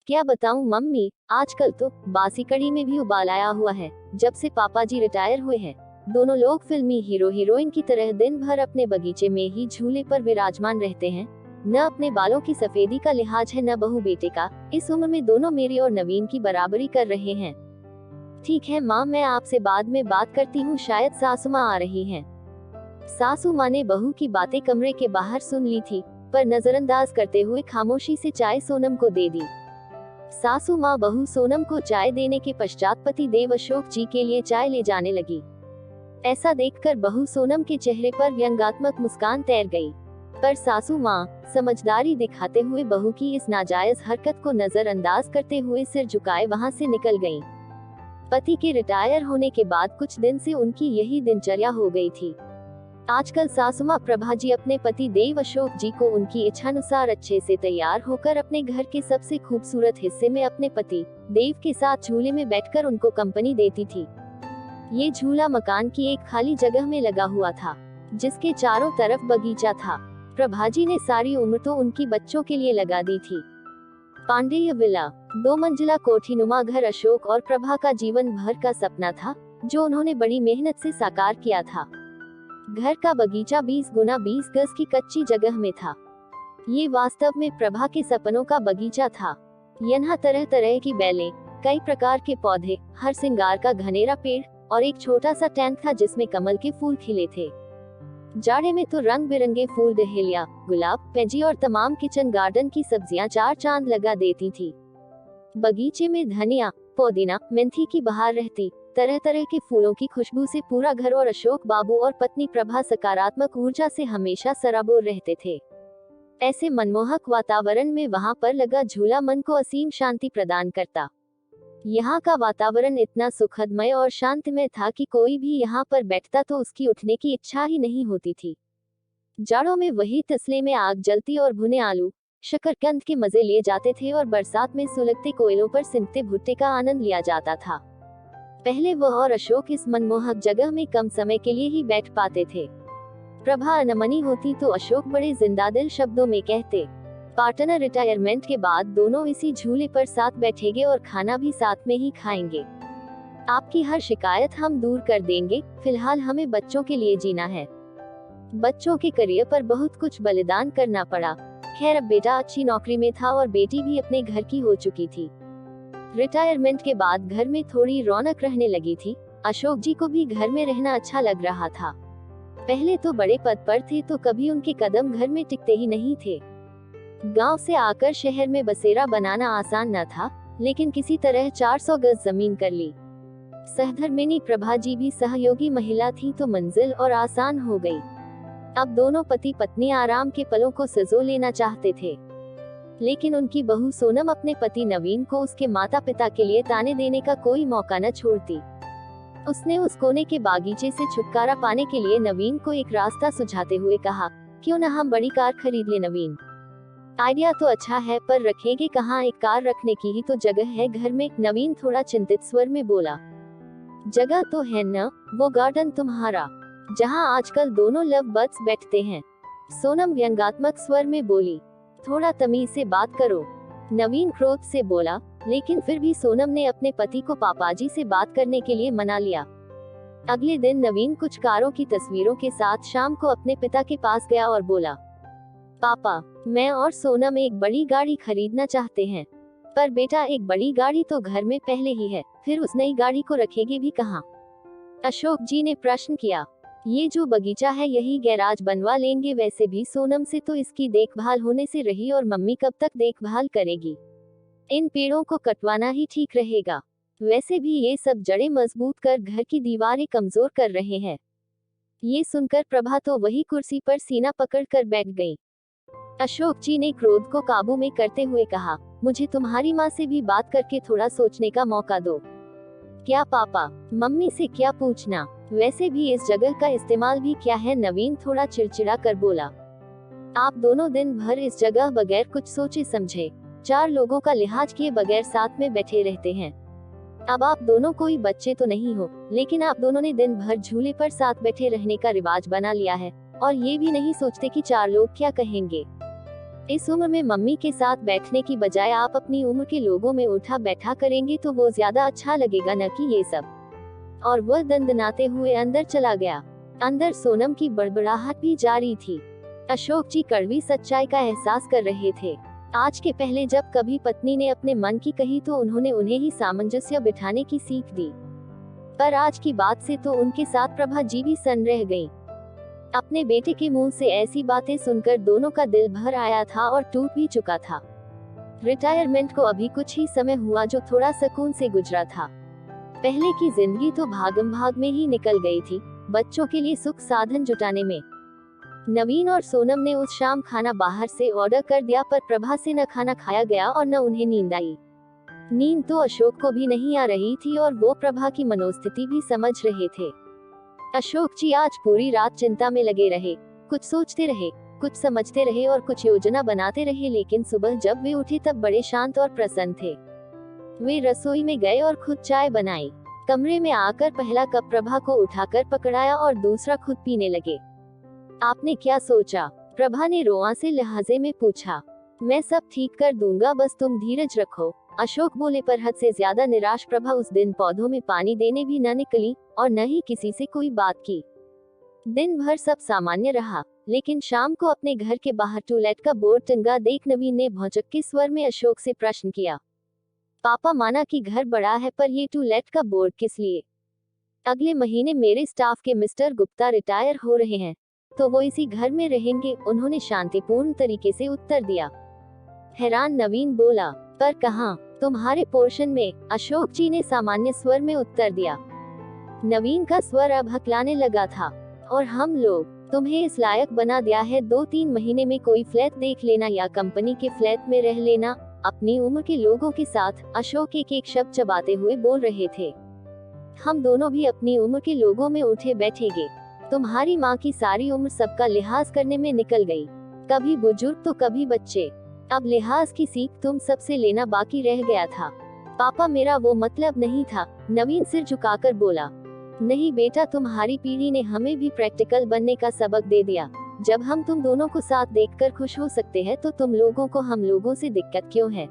क्या बताऊं मम्मी, आजकल तो बासी कड़ी में भी उबाल आया हुआ है। जब से पापा जी रिटायर हुए हैं, दोनों लोग फिल्मी हीरो हीरोइन की तरह दिन भर अपने बगीचे में ही झूले पर विराजमान रहते हैं। न अपने बालों की सफेदी का लिहाज है, न बहू बेटे का। इस उम्र में दोनों मेरी और नवीन की बराबरी कर रहे हैं। ठीक है माँ, मैं आपसे बाद में बात करती हूँ, शायद सासू माँ आ रही हैं। सासू माँ ने बहू की बातें कमरे के बाहर सुन ली थी, पर नजरअंदाज करते हुए खामोशी से चाय सोनम को दे दी। सासू माँ बहू सोनम को चाय देने के पश्चात पति देव अशोक जी के लिए चाय ले जाने लगी। ऐसा देखकर बहू सोनम के चेहरे पर व्यंग्यात्मक मुस्कान तैर गई, पर सासू माँ समझदारी दिखाते हुए बहू की इस नाजायज हरकत को नजरअंदाज करते हुए सिर झुकाए वहां से निकल गईं। पति के रिटायर होने के बाद कुछ दिन से उनकी यही दिनचर्या हो गई थी। आजकल सासुमा प्रभा जी अपने पति देव अशोक जी को उनकी इच्छानुसार अच्छे से तैयार होकर अपने घर के सबसे खूबसूरत हिस्से में अपने पति देव के साथ झूले में बैठकर उनको कंपनी देती थी। ये झूला मकान की एक खाली जगह में लगा हुआ था, जिसके चारों तरफ बगीचा था। प्रभा जी ने सारी उम्र तो उनकी बच्चों के लिए लगा दी थी। पांडेय विला 2 मंजिला कोठीनुमा घर अशोक और प्रभा का जीवन भर का सपना था, जो उन्होंने बड़ी मेहनत से साकार किया था। घर का बगीचा 20 गुना 20 गज की कच्ची जगह में था। ये वास्तव में प्रभा के सपनों का बगीचा था। यहाँ तरह तरह की बेलें, कई प्रकार के पौधे, हर सिंगार का घनेरा पेड़ और एक छोटा सा टैंक था जिसमें कमल के फूल खिले थे। जाड़े में तो रंग बिरंगे फूल, डहेलिया, गुलाब, पेंजी और तमाम किचन गार्डन की सब्जियां 4 चांद लगा देती थी। बगीचे में धनिया, पुदीना, मेंथी की बहार रहती। तरह तरह के फूलों की खुशबू से पूरा घर और अशोक बाबू और पत्नी प्रभा सकारात्मक ऊर्जा से हमेशा सराबोर रहते थे। ऐसे मनमोहक वातावरण में वहां पर लगा झूला मन को असीम शांति प्रदान करता। यहाँ का वातावरण इतना सुखदमय और शांतिमय था कि कोई भी यहाँ पर बैठता तो उसकी उठने की इच्छा ही नहीं होती थी। जाड़ों में वही तसले में आग जलती और भुने आलू, शकरकंद के मजे लिए जाते थे और बरसात में सुलगते कोयलों पर सिंकते भुट्टे का आनंद लिया जाता था। पहले वह और अशोक इस मनमोहक जगह में कम समय के लिए ही बैठ पाते थे। प्रभा अनमनी होती तो अशोक बड़े जिंदादिल शब्दों में कहते, पार्टनर रिटायरमेंट के बाद दोनों इसी झूले पर साथ बैठेंगे और खाना भी साथ में ही खाएंगे। आपकी हर शिकायत हम दूर कर देंगे, फिलहाल हमें बच्चों के लिए जीना है। बच्चों के करियर पर बहुत कुछ बलिदान करना पड़ा। खैर अब बेटा अच्छी नौकरी में था और बेटी भी अपने घर की हो चुकी थी। रिटायरमेंट के बाद घर में थोड़ी रौनक रहने लगी थी। अशोक जी को भी घर में रहना अच्छा लग रहा था। पहले तो बड़े पद पर थे तो कभी उनके कदम घर में टिकते ही नहीं थे। गांव से आकर शहर में बसेरा बनाना आसान न था, लेकिन किसी तरह 400 गज जमीन कर ली। सहधर्मिणी प्रभा जी भी सहयोगी महिला थी तो मंजिल और आसान हो गई। अब दोनों पति पत्नी आराम के पलों को सजो लेना चाहते थे, लेकिन उनकी बहू सोनम अपने पति नवीन को उसके माता पिता के लिए ताने देने का कोई मौका न छोड़ती। उसने उस कोने के बागीचे से छुटकारा पाने के लिए नवीन को एक रास्ता सुझाते हुए कहा, क्यों न हम बड़ी कार खरीद ले नवीन। आइडिया तो अच्छा है, पर रखेंगे कहाँ, एक कार रखने की ही तो जगह है घर में। नवीन थोड़ा चिंतित स्वर में बोला, जगह तो है न, वो गार्डन तुम्हारा, जहाँ आजकल दोनों लव बर्ड्स बैठते हैं। सोनम व्यंग्यात्मक स्वर में बोली, थोड़ा तमीज से बात करो। नवीन क्रोध से बोला, लेकिन फिर भी सोनम ने अपने पति को पापाजी से बात करने के लिए मना लिया। अगले दिन नवीन कुछ कारों की तस्वीरों के साथ शाम को अपने पिता के पास गया और बोला, पापा, मैं और सोनम एक बड़ी गाड़ी खरीदना चाहते हैं। पर बेटा, एक बड़ी गाड़ी तो घर में पहले ही है, फिर उस नई गाड़ी को रखेंगे भी कहाँ? अशोक जी ने प्रश्न किया। ये जो बगीचा है यही गैराज बनवा लेंगे, वैसे भी सोनम से तो इसकी देखभाल होने से रही और मम्मी कब तक देखभाल करेगी। इन पेड़ों को कटवाना ही ठीक रहेगा। वैसे भी ये सब जड़ें मजबूत कर घर की दीवारें कमजोर कर रहे हैं। ये सुनकर प्रभा तो वही कुर्सी पर सीना पकड़ कर बैठ गई। अशोक जी ने क्रोध को काबू में करते हुए कहा, मुझे तुम्हारी माँ से भी बात करके थोड़ा सोचने का मौका दो। क्या पापा, मम्मी से क्या पूछना, वैसे भी इस जगह का इस्तेमाल भी क्या है? नवीन थोड़ा चिड़चिड़ा कर बोला, आप दोनों दिन भर इस जगह बगैर कुछ सोचे समझे 4 लोगों का लिहाज किए बगैर साथ में बैठे रहते हैं। अब आप दोनों कोई बच्चे तो नहीं हो, लेकिन आप दोनों ने दिन भर झूले पर साथ बैठे रहने का रिवाज बना लिया है और ये भी नहीं सोचते कि 4 लोग क्या कहेंगे। इस उम्र में मम्मी के साथ बैठने की बजाय आप अपनी उम्र के लोगों में उठा बैठा करेंगे तो वो ज्यादा अच्छा लगेगा, न कि ये सब। और वह दंदनाते हुए अंदर चला गया। अंदर सोनम की बड़बड़ाहट भी जारी थी। अशोक जी कड़वी सच्चाई का एहसास कर रहे थे। आज के पहले जब कभी पत्नी ने अपने मन की कही तो उन्होंने उन्हें ही सामंजस्य बिठाने की सीख दी, पर आज की बात से तो उनके साथ प्रभा जी भी सन रह गईं। अपने बेटे के मुंह से ऐसी बातें सुनकर दोनों का दिल भर आया था और टूट भी चुका था। रिटायरमेंट को अभी कुछ ही समय हुआ जो थोड़ा सुकून से गुजरा था। पहले की जिंदगी तो भागम भाग में ही निकल गई थी, बच्चों के लिए सुख साधन जुटाने में। नवीन और सोनम ने उस शाम खाना बाहर से ऑर्डर कर दिया, पर प्रभा से न खाना खाया गया और न उन्हें नींद आई। नींद तो अशोक को भी नहीं आ रही थी और वो प्रभा की मनोस्थिति भी समझ रहे थे। अशोक जी आज पूरी रात चिंता में लगे रहे, कुछ सोचते रहे, कुछ समझते रहे और कुछ योजना बनाते रहे, लेकिन सुबह जब वे उठे तब बड़े शांत और प्रसन्न थे। वे रसोई में गए और खुद चाय बनाई। कमरे में आकर पहला कप प्रभा को उठाकर पकड़ाया और दूसरा खुद पीने लगे। आपने क्या सोचा? प्रभा ने रोआ से लहजे में पूछा। मैं सब ठीक कर दूंगा, बस तुम धीरज रखो, अशोक बोले। पर हद से ज्यादा निराश प्रभा उस दिन पौधों में पानी देने भी न निकली और न ही किसी से कोई बात की। दिन भर सब सामान्य रहा, लेकिन शाम को अपने घर के बाहर टूलेट का बोर्ड टंगा देख नवीन ने भौचक के स्वर में अशोक से प्रश्न किया। पापा, माना कि घर बड़ा है, पर ये टूलेट का बोर्ड किस लिए? अगले महीने मेरे स्टाफ के मिस्टर गुप्ता रिटायर हो रहे हैं, तो वो इसी घर में रहेंगे, उन्होंने शांतिपूर्ण तरीके से उत्तर दिया। हैरान नवीन बोला, पर कहाँ? तुम्हारे पोर्शन में, अशोक जी ने सामान्य स्वर में उत्तर दिया। नवीन का स्वर अब हकलाने लगा था। और हम लोग तुम्हें इस लायक बना दिया है, 2-3 महीने में कोई फ्लैट देख लेना या कंपनी के फ्लैट में रह लेना, अपनी उम्र के लोगों के साथ। अशोक एक एक शब्द चबाते हुए बोल रहे थे। हम दोनों भी अपनी उम्र के लोगों में उठे बैठेंगे। तुम्हारी माँ की सारी उम्र सबका लिहाज करने में निकल गई, कभी बुजुर्ग तो कभी बच्चे। अब लिहाज की सीख तुम सबसे लेना बाकी रह गया था। पापा, मेरा वो मतलब नहीं था, नवीन सिर झुकाकर बोला। नहीं बेटा, तुम्हारी पीढ़ी ने हमें भी प्रैक्टिकल बनने का सबक दे दिया। जब हम तुम दोनों को साथ देखकर खुश हो सकते हैं, तो तुम लोगों को हम लोगों से दिक्कत क्यों है?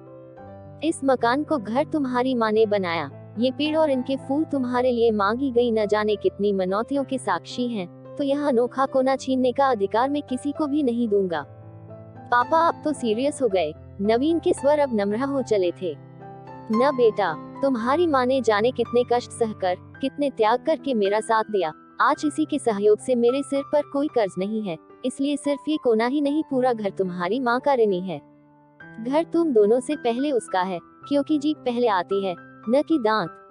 इस मकान को घर तुम्हारी माँ ने बनाया, ये पेड़ और इनके फूल तुम्हारे लिए मांगी गई न जाने कितनी मनौतियों के साक्षी हैं, तो यह अनोखा कोना छीनने का अधिकार मैं किसी को भी नहीं दूंगा। पापा, आप तो सीरियस हो गए। नवीन के स्वर अब नम्र हो चले थे। न बेटा, तुम्हारी माँ ने जाने कितने कष्ट सहकर, कितने त्याग करके मेरा साथ दिया। आज इसी के सहयोग से मेरे सिर पर कोई कर्ज नहीं है, इसलिए सिर्फ ये कोना ही नहीं, पूरा घर तुम्हारी माँ का ऋणी है। घर तुम दोनों से पहले उसका है, क्योंकि जीभ पहले आती है, न कि दांत।